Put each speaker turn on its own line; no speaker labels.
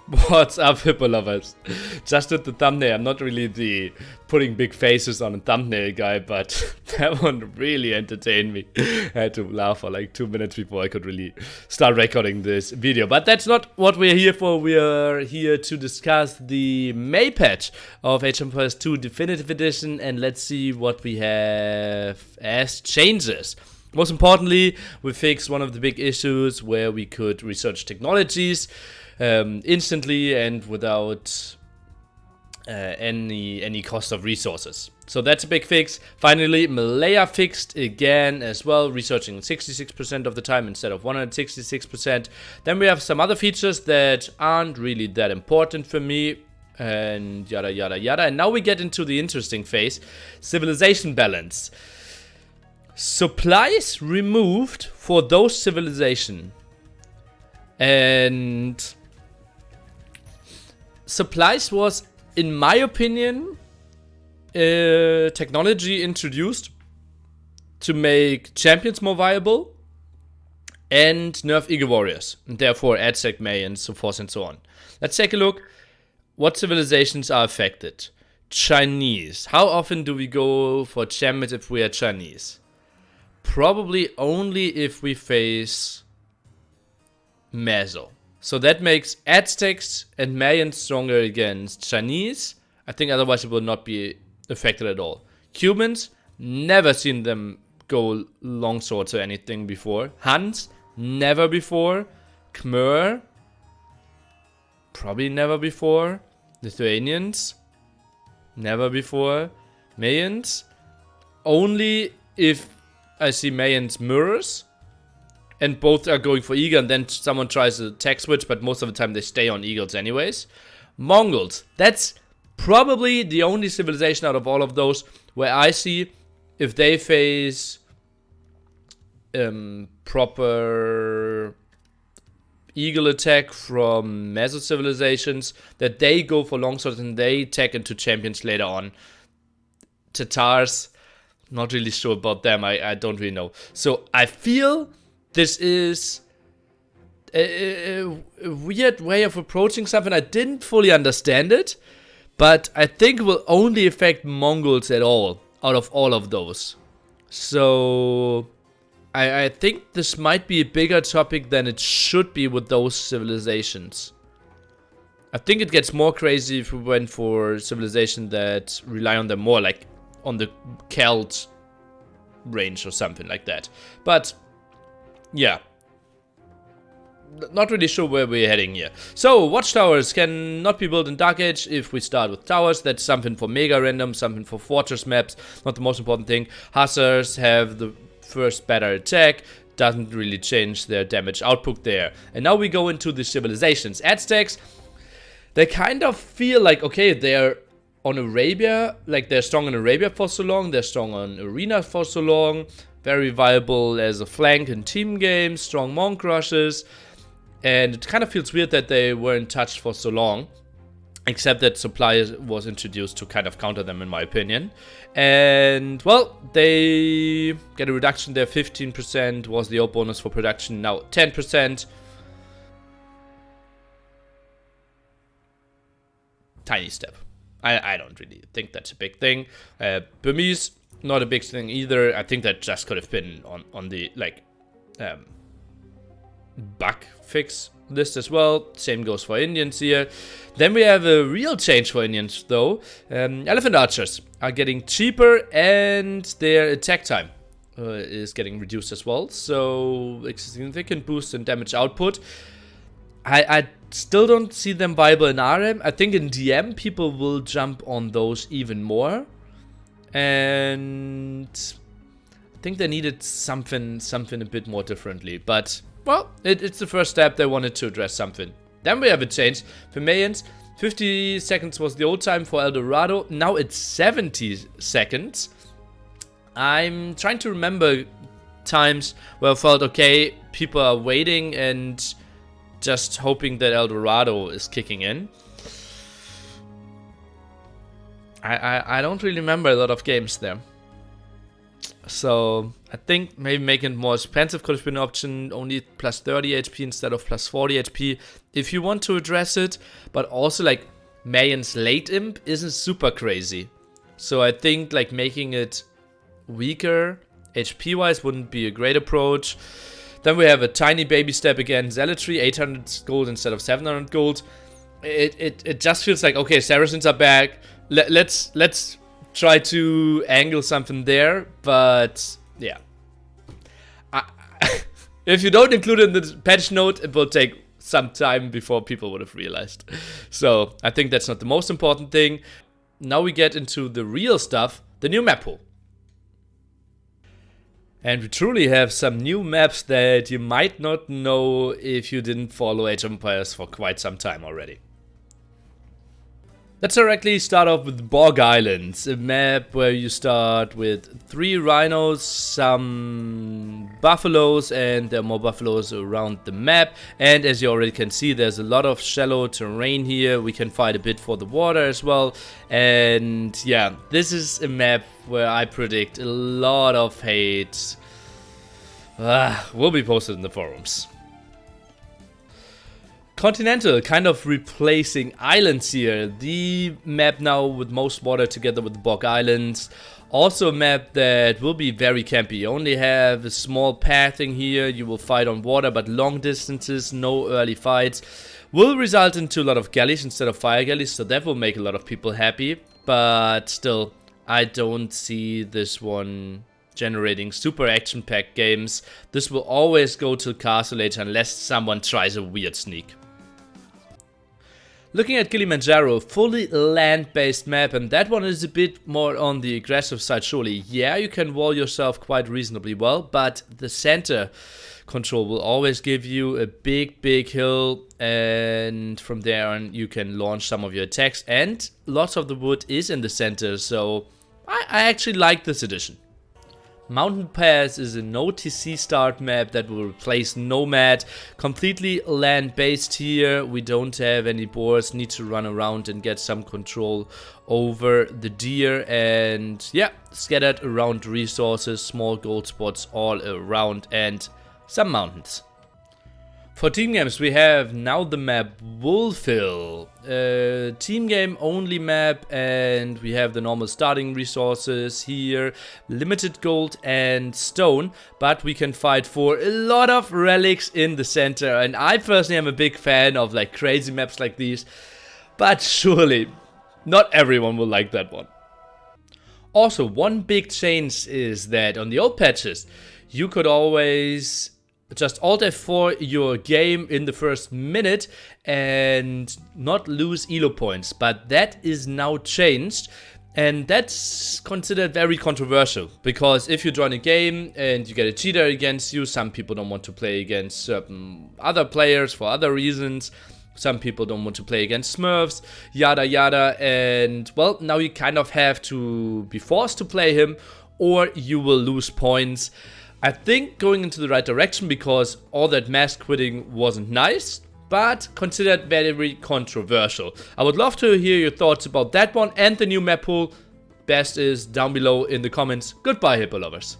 What's up, Hippo lovers? Just with the thumbnail, I'm not really the putting big faces on a thumbnail guy, but that one really entertained me. I had to laugh for like 2 minutes before I could really start recording this video. But that's not what we're here for. We are here to discuss the May patch of ALT+2 Definitive Edition, and let's see what we have as changes. Most importantly, we fixed one of the big issues where we could research technologies instantly and without any cost of resources. So that's a big fix. Finally, Malaya fixed again as well, researching 66% of the time instead of 166%. Then we have some other features that aren't really that important for me, and yada yada yada. And now we get into the interesting phase, civilization balance. Supplies removed for those civilization. And supplies was, in my opinion, technology introduced to make champions more viable and nerf Eagle Warriors, and therefore AdSec May and so forth and so on. Let's take a look. What civilizations are affected? Chinese. How often do we go for champions if we are Chinese? Probably only if we face Meso. So that makes Aztecs and Mayans stronger against Chinese. I think otherwise it will not be affected at all. Cubans, never seen them go longswords or anything before. Huns, never before. Khmer, probably never before. Lithuanians, never before. Mayans, only if I see Mayans mirrors, and both are going for Eagle, and then someone tries to tech switch, but most of the time they stay on Eagles anyways. Mongols, that's probably the only civilization out of all of those where I see if they face proper Eagle attack from Meso civilizations, that they go for longswords and they tech into champions later on. Tatars, not really sure about them. I don't really know. So I feel this is a weird way of approaching something. I didn't fully understand it, but I think it will only affect Mongols at all out of all of those. So I think this might be a bigger topic than it should be with those civilizations. I think it gets more crazy if we went for civilization that rely on them more, like on the Celt range or something like that. But yeah, not really sure where we're heading here. So watchtowers can not be built in Dark Age if we start with towers. That's something for mega random, something for fortress maps, not the most important thing. Hussars have the first better attack, doesn't really change their damage output there. And now we go into the civilizations. Aztecs, they kind of feel like, okay, they're on Arabia, like they're strong in Arabia for so long, they're strong on Arena for so long, very viable as a flank in team games, strong monk rushes, and it kind of feels weird that they weren't touched for so long, except that supply was introduced to kind of counter them, in my opinion. And, well, they get a reduction there. 15% was the old bonus for production, now 10%. Tiny step. I don't really think that's a big thing. Burmese, not a big thing either. I think that just could have been on the, like, bug fix list as well. Same goes for Indians here. Then we have a real change for Indians, though. Elephant archers are getting cheaper, and their attack time is getting reduced as well. So, a significant boost in damage output. I still don't see them viable in RM. I think in DM people will jump on those even more. And I think they needed something a bit more differently. But, well, it's the first step. They wanted to address something. Then we have a change. For Mayans, 50 seconds was the old time for El Dorado. Now it's 70 seconds. I'm trying to remember times where I felt, okay, people are waiting and just hoping that El Dorado is kicking in. I don't really remember a lot of games there. So I think maybe making it more expensive could have been an option, only plus 30 HP instead of plus 40 HP if you want to address it. But also like Mayon's late imp isn't super crazy. So I think like making it weaker HP wise wouldn't be a great approach. Then we have a tiny baby step again, Zealotry, 800 gold instead of 700 gold. It just feels like, okay, Saracens are back. Let's try to angle something there, but yeah. If you don't include it in the patch note, it will take some time before people would have realized. So I think that's not the most important thing. Now we get into the real stuff, the new map pool. And we truly have some new maps that you might not know if you didn't follow Age of Empires for quite some time already. Let's directly start off with Bog Islands, a map where you start with 3 rhinos, some buffaloes, and there are more buffaloes around the map. And as you already can see, there's a lot of shallow terrain here. We can fight a bit for the water as well. And yeah, this is a map where I predict a lot of hate will be posted in the forums. Continental, kind of replacing islands here. The map now with most water together with the Bog Islands. Also a map that will be very campy. You only have a small pathing here. You will fight on water, but long distances, no early fights. Will result into a lot of galleys instead of fire galleys, so that will make a lot of people happy. But still, I don't see this one generating super action-packed games. This will always go to Castle Age unless someone tries a weird sneak. Looking at Kilimanjaro, fully land-based map, and that one is a bit more on the aggressive side surely. Yeah, you can wall yourself quite reasonably well, but the center control will always give you a big hill, and from there on you can launch some of your attacks, and lots of the wood is in the center, so I actually like this addition. Mountain Pass is an OTC start map that will replace Nomad. Completely land-based here. We don't have any boars. Need to run around and get some control over the deer. And yeah, scattered around resources, small gold spots all around, and some mountains. For team games, we have now the map Wolfhill, team game only map, and we have the normal starting resources here, limited gold and stone, but we can fight for a lot of relics in the center, and I personally am a big fan of like crazy maps like these, but surely not everyone will like that one. Also, one big change is that on the old patches, you could always just Alt F4 your game in the first minute and not lose elo points, but that is now changed, and that's considered very controversial, because if you join a game and you get a cheater against you, some people don't want to play against certain other players for other reasons, some people don't want to play against Smurfs, yada yada, and well, now you kind of have to be forced to play him or you will lose points. I think going into the right direction, because all that mass quitting wasn't nice, but considered very controversial. I would love to hear your thoughts about that one and the new map pool. Best is down below in the comments. Goodbye, Hippo lovers.